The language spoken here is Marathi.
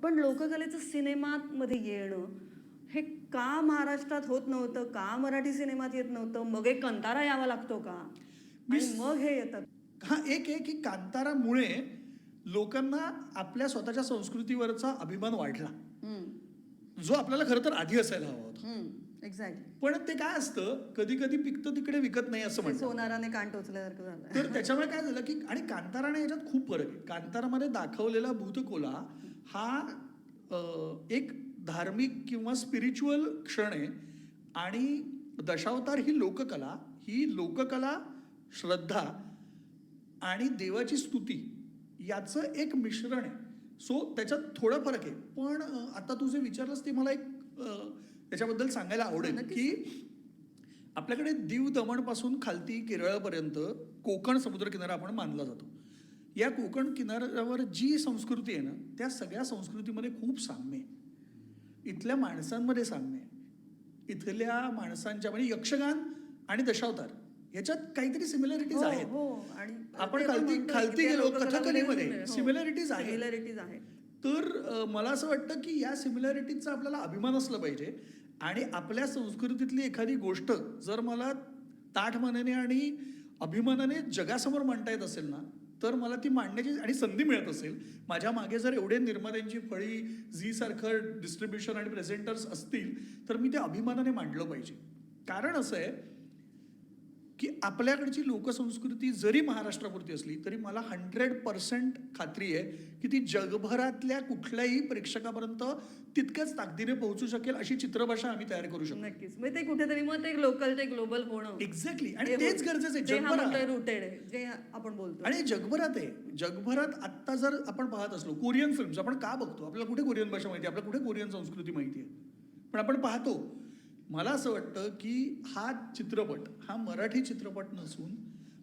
पण लोककलेचं सिनेमामध्ये येणं हे का महाराष्ट्रात होत नव्हतं, का मराठी सिनेमात येत नव्हतं, मग एक कंतारा यावा लागतो का आणि मग हे येतं? हा एक आहे की कांतारामुळे लोकांना आपल्या स्वतःच्या संस्कृतीवरचा अभिमान वाढला, जो आपल्याला खरं तर आधी असायला हवा होता. एक्झॅक्टली. पण ते काय असतं, कधी कधी पिकतं तिकडे विकत नाही असं म्हणतात. सोनाराने कान टोचल्यासारखं झालं. तर त्याच्यामुळे काय झालं की, आणि कांताराने याच्यात खूप फरक आहे. कांतारामध्ये दाखवलेला भूतकोला हा एक धार्मिक किंवा स्पिरिच्युअल क्षण आहे, आणि दशावतार ही लोककला, श्रद्धा आणि देवाची स्तुती याचं एक मिश्रण आहे. सो त्याच्यात थोडा फरक आहे. पण आता तू जे विचारलंस ते मला एक त्याच्याबद्दल सांगायला आवडेल की आपल्याकडे दीव दमणपासून खालती केरळपर्यंत कोकण समुद्रकिनारा आपण मानला जातो. या कोकण किनाऱ्यावर जी संस्कृती आहे ना, त्या सगळ्या संस्कृतीमध्ये खूप साम्य आहे. इथल्या माणसांमध्ये साम्य आहे. इथल्या माणसांच्या म्हणजे यक्षगान आणि दशावतार याच्यात काहीतरी सिमिलॅरिटीज आहेत. आणि आपण खालती गेलो कथकलीमध्ये सिमिलॅरिटीज आहेत. तर मला असं वाटतं की या सिमिलॅरिटीजचा आपल्याला अभिमान असला पाहिजे, आणि आपल्या संस्कृतीतली एखादी गोष्ट जर मला ताठ मनाने आणि अभिमानाने जगासमोर मांडता येत असेल ना, तर मला ती मांडण्याची आणि संधी मिळत असेल, माझ्या मागे जर एवढे निर्मात्यांची फळी, झी सारखं डिस्ट्रीब्युशन आणि प्रेझेंटर्स असतील, तर मी ते अभिमानाने मांडलं पाहिजे. कारण असं आहे की आपल्याकडची लोकसंस्कृती जरी महाराष्ट्रापुरती असली तरी मला 100% खात्री आहे की ती जगभरातल्या कुठल्याही प्रेक्षकापर्यंत तितक्याच ताकदीने पोहोचू शकेल अशी चित्रभाषा आम्ही तयार करू शकतो. नक्कीच. मग ते कुठेतरी मग ते लोकल ते ग्लोबल होणं एक्झॅक्टली. आणि तेच गरजेचं आहे जगभरात. रुटेड आहे जे आपण बोलतो. आणि जगभरात आहे. जगभरात आत्ता जर आपण पाहत असलो कोरियन फिल्म्स आपण का बघतो? आपल्याला कुठे कोरियन भाषा माहिती आहे? आपल्याला कुठे कोरियन संस्कृती माहिती आहे? पण आपण पाहतो. मला असं वाटतं की हा चित्रपट हा मराठी चित्रपट नसून